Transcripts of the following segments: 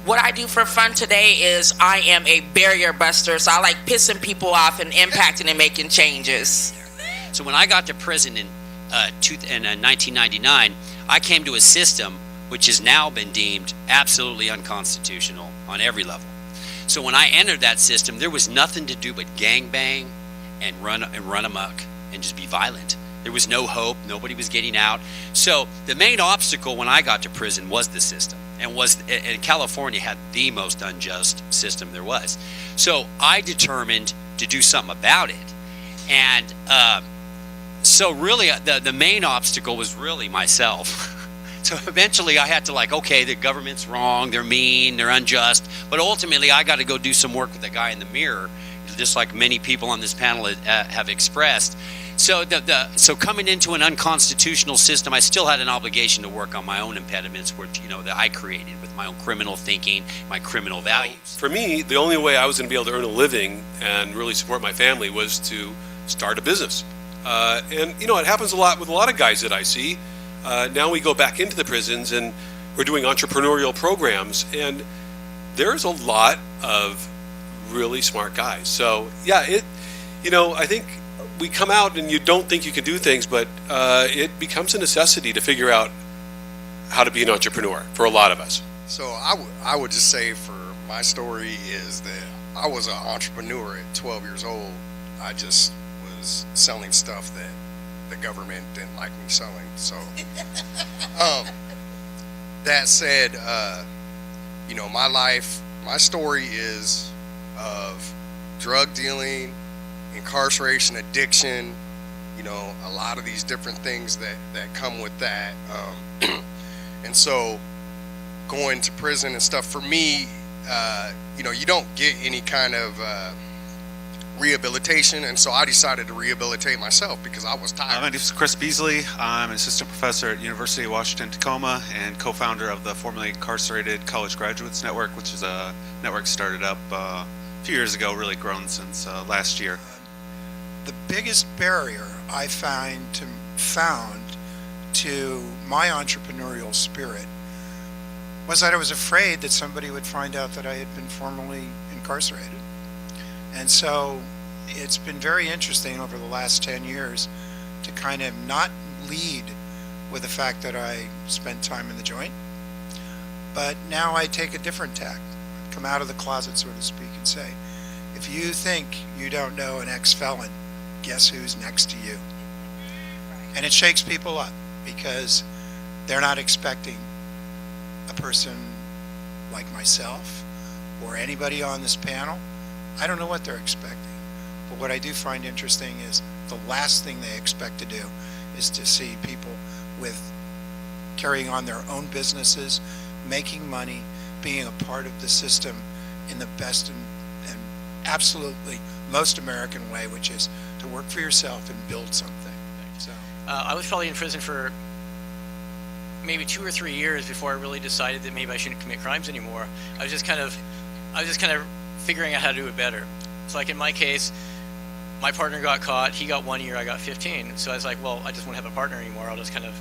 What I do for fun today is I am a barrier buster, so I like pissing people off and impacting and making changes. So when I got to prison in 1999, I came to a system which has now been deemed absolutely unconstitutional on every level. So when I entered that system, there was nothing to do but gangbang and run amok and just be violent. There was no hope. Nobody was getting out. So the main obstacle when I got to prison was the system, and California had the most unjust system there was. So I determined to do something about it, and so really the main obstacle was really myself. So eventually I had to okay, the government's wrong, they're mean, they're unjust, but ultimately I got to go do some work with the guy in the mirror, just like many people on this panel have expressed. So so coming into an unconstitutional system, I still had an obligation to work on my own impediments, which that I created with my own criminal thinking, my criminal values. For me, the only way I was going to be able to earn a living and really support my family was to start a business. And it happens a lot with a lot of guys that I see. Now we go back into the prisons and we're doing entrepreneurial programs, and there's a lot of really smart guys. So yeah, I think we come out and you don't think you can do things, but it becomes a necessity to figure out how to be an entrepreneur for a lot of us. So I would just say for my story is that I was an entrepreneur at 12 years old. I just was selling stuff that the government didn't like me selling. So that said, my story is of drug dealing, incarceration, addiction, a lot of these different things that come with that. And so going to prison and stuff, for me, you don't get any kind of rehabilitation, and so I decided to rehabilitate myself because I was tired. My name is Chris Beasley. I'm an assistant professor at University of Washington Tacoma and co-founder of the formerly incarcerated College Graduates Network, which is a network started up a few years ago, really grown since last year. The biggest barrier I found to my entrepreneurial spirit was that I was afraid that somebody would find out that I had been formerly incarcerated. And so it's been very interesting over the last 10 years to kind of not lead with the fact that I spent time in the joint, but now I take a different tack, come out of the closet, so to speak, and say, if you think you don't know an ex-felon, guess who's next to you? And it shakes people up because they're not expecting a person like myself or anybody on this panel. I don't know what they're expecting, but what I do find interesting is the last thing they expect to do is to see people with carrying on their own businesses, making money, being a part of the system in the best and absolutely most American way, which is to work for yourself and build something. So I was probably in prison for maybe 2 or 3 years before I really decided that maybe I shouldn't commit crimes anymore. I was just kind of figuring out how to do it better. So like in my case, my partner got caught, he got 1 year, I got 15. So I was like, well, I just won't have a partner anymore. I'll just kind of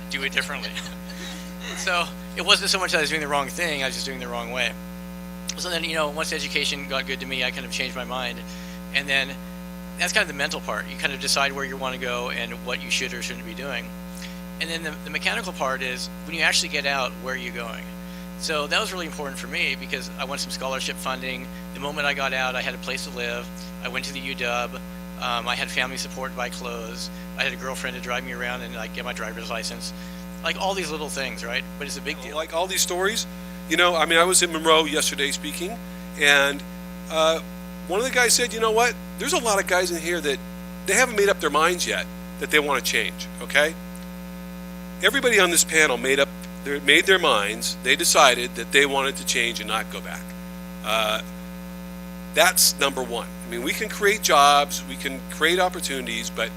do it differently. So it wasn't so much that I was doing the wrong thing, I was just doing it the wrong way. So then, once education got good to me, I kind of changed my mind. And then that's kind of the mental part. You kind of decide where you want to go and what you should or shouldn't be doing. And then the mechanical part is when you actually get out, where are you going? So that was really important for me because I won some scholarship funding. The moment I got out, I had a place to live. I went to the UW. I had family support to buy clothes. I had a girlfriend to drive me around and get my driver's license. Like all these little things, right? But it's a big deal. Like all these stories, I was in Monroe yesterday speaking, and one of the guys said, you know what? There's a lot of guys in here that they haven't made up their minds yet that they want to change, okay? Everybody on this panel made their minds. They decided that they wanted to change and not go back. That's number one. I mean, we can create jobs, we can create opportunities, but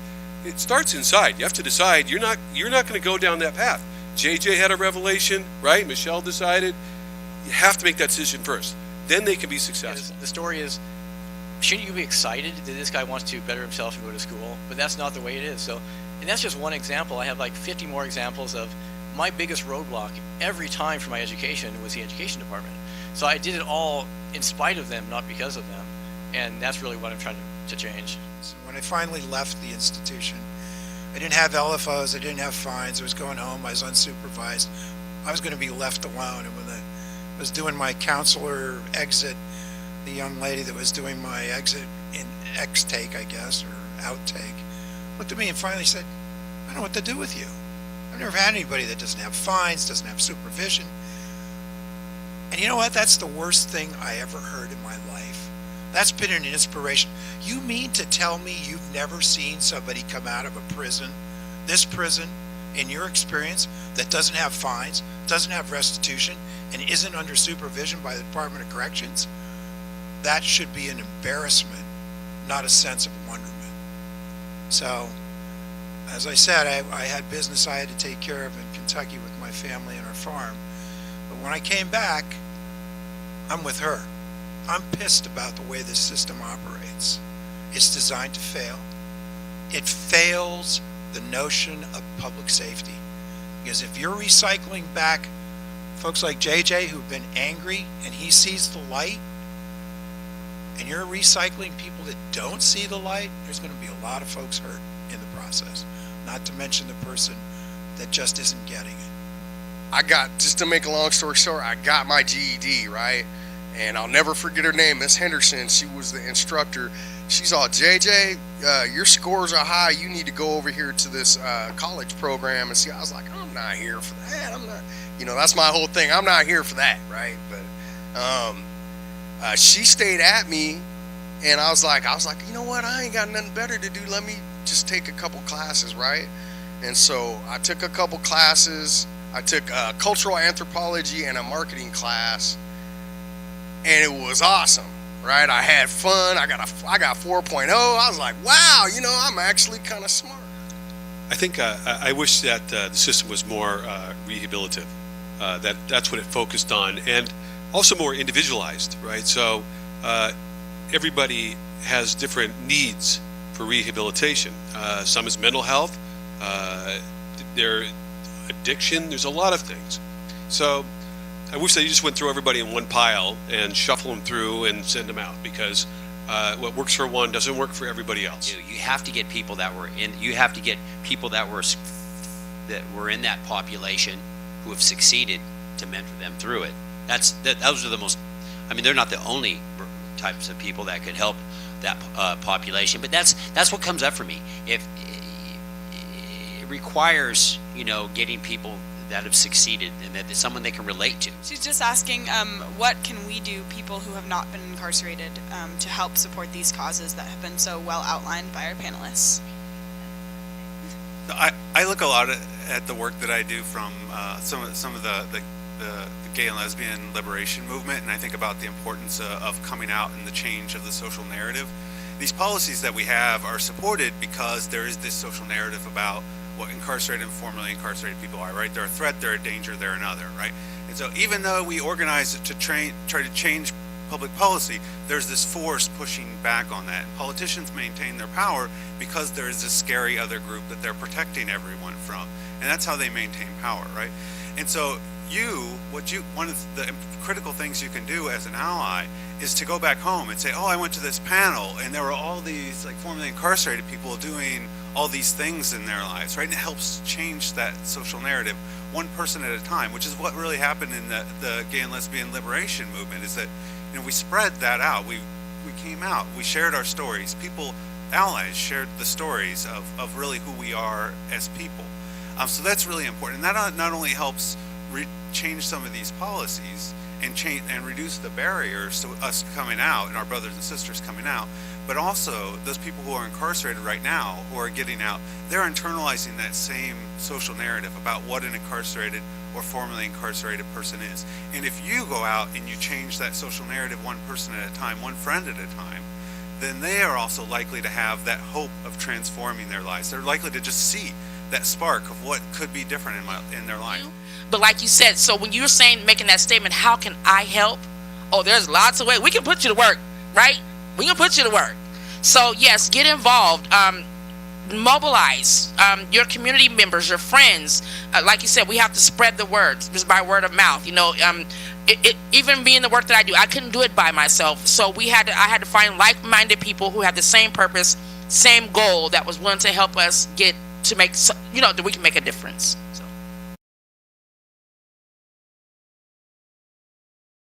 it starts inside. You have to decide you're not going to go down that path. JJ had a revelation, right? Michelle decided. You have to make that decision first. Then they can be successful. The story is, shouldn't you be excited that this guy wants to better himself and go to school? But that's not the way it is. So, and that's just one example. I have like 50 more examples of my biggest roadblock every time for my education was the education department. So I did it all in spite of them, not because of them. And that's really what I'm trying to change. So when I finally left the institution, I didn't have LFOs, I didn't have fines, I was going home, I was unsupervised. I was going to be left alone. And when I was doing my counselor exit, the young lady that was doing my exit in X-take, I guess, or outtake, looked at me and finally said, I don't know what to do with you. I've never had anybody that doesn't have fines, doesn't have supervision. And you know what? That's the worst thing I ever heard in my life. That's been an inspiration. You mean to tell me you've never seen somebody come out of a prison, this prison, in your experience, that doesn't have fines, doesn't have restitution, and isn't under supervision by the Department of Corrections? That should be an embarrassment, not a sense of wonderment. So, as I said, I had business I had to take care of in Kentucky with my family and our farm. But when I came back, I'm with her. I'm pissed about the way this system operates. It's designed to fail. It fails the notion of public safety. Because if you're recycling back folks like JJ who've been angry and he sees the light, and you're recycling people that don't see the light, there's going to be a lot of folks hurt in the process. Not to mention the person that just isn't getting it. Just to make a long story short, I got my GED, right? And I'll never forget her name, Miss Henderson. She was the instructor. She's all, JJ, your scores are high. You need to go over here to this college program and see. I was like, I'm not here for that. I'm not, that's my whole thing. I'm not here for that, right? But she stayed at me, and I was like, you know what? I ain't got nothing better to do. Let me just take a couple classes, right? And so I took a couple classes. I took cultural anthropology and a marketing class, and it was awesome, right? I had fun. I got 4.0. I was like, wow, I'm actually kind of smart. I think I wish that the system was more rehabilitative. That's what it focused on, and also more individualized, right? So everybody has different needs for rehabilitation. Some is mental health, their addiction. There's a lot of things. So I wish they just went through everybody in one pile and shuffle them through and send them out, because what works for one doesn't work for everybody else. You have to get people that were in. You have to get people that were in that population who have succeeded to mentor them through it. Those are the most. I mean, they're not the only types of people that could help that population, but that's what comes up for me. If it requires, getting people that have succeeded and that it's someone they can relate to. She's just asking, what can we do, people who have not been incarcerated, to help support these causes that have been so well outlined by our panelists? I look a lot at the work that I do from some of the gay and lesbian liberation movement, and I think about the importance of coming out and the change of the social narrative. These policies that we have are supported because there is this social narrative about what incarcerated and formerly incarcerated people are, right? They're a threat, they're a danger, they're another, right? And so even though we organize to try to change public policy, there's this force pushing back on that. And politicians maintain their power because there is this scary other group that they're protecting everyone from. And that's how they maintain power, right? And so one of the critical things you can do as an ally is to go back home and say, oh, I went to this panel and there were all these formerly incarcerated people doing all these things in their lives, right? And it helps change that social narrative one person at a time, which is what really happened in the gay and lesbian liberation movement, is that we spread that out. We came out, we shared our stories. Allies shared the stories of really who we are as people. So that's really important. And that not only helps change some of these policies and reduce the barriers to us coming out and our brothers and sisters coming out, but also those people who are incarcerated right now, who are getting out, they're internalizing that same social narrative about what an incarcerated or formerly incarcerated person is. And if you go out and you change that social narrative one person at a time, one friend at a time, then they are also likely to have that hope of transforming their lives. They're likely to just see that spark of what could be different in their life. But like you said, so when you're making that statement, how can I help? Oh, there's lots of ways. We can put you to work, right? We can put you to work. So yes, get involved. mobilize your community members, your friends. Like you said, we have to spread the word just by word of mouth. Even being the work that I do, I couldn't do it by myself. So I had to find like-minded people who have the same purpose, same goal, that was willing to help us that we can make a difference. So.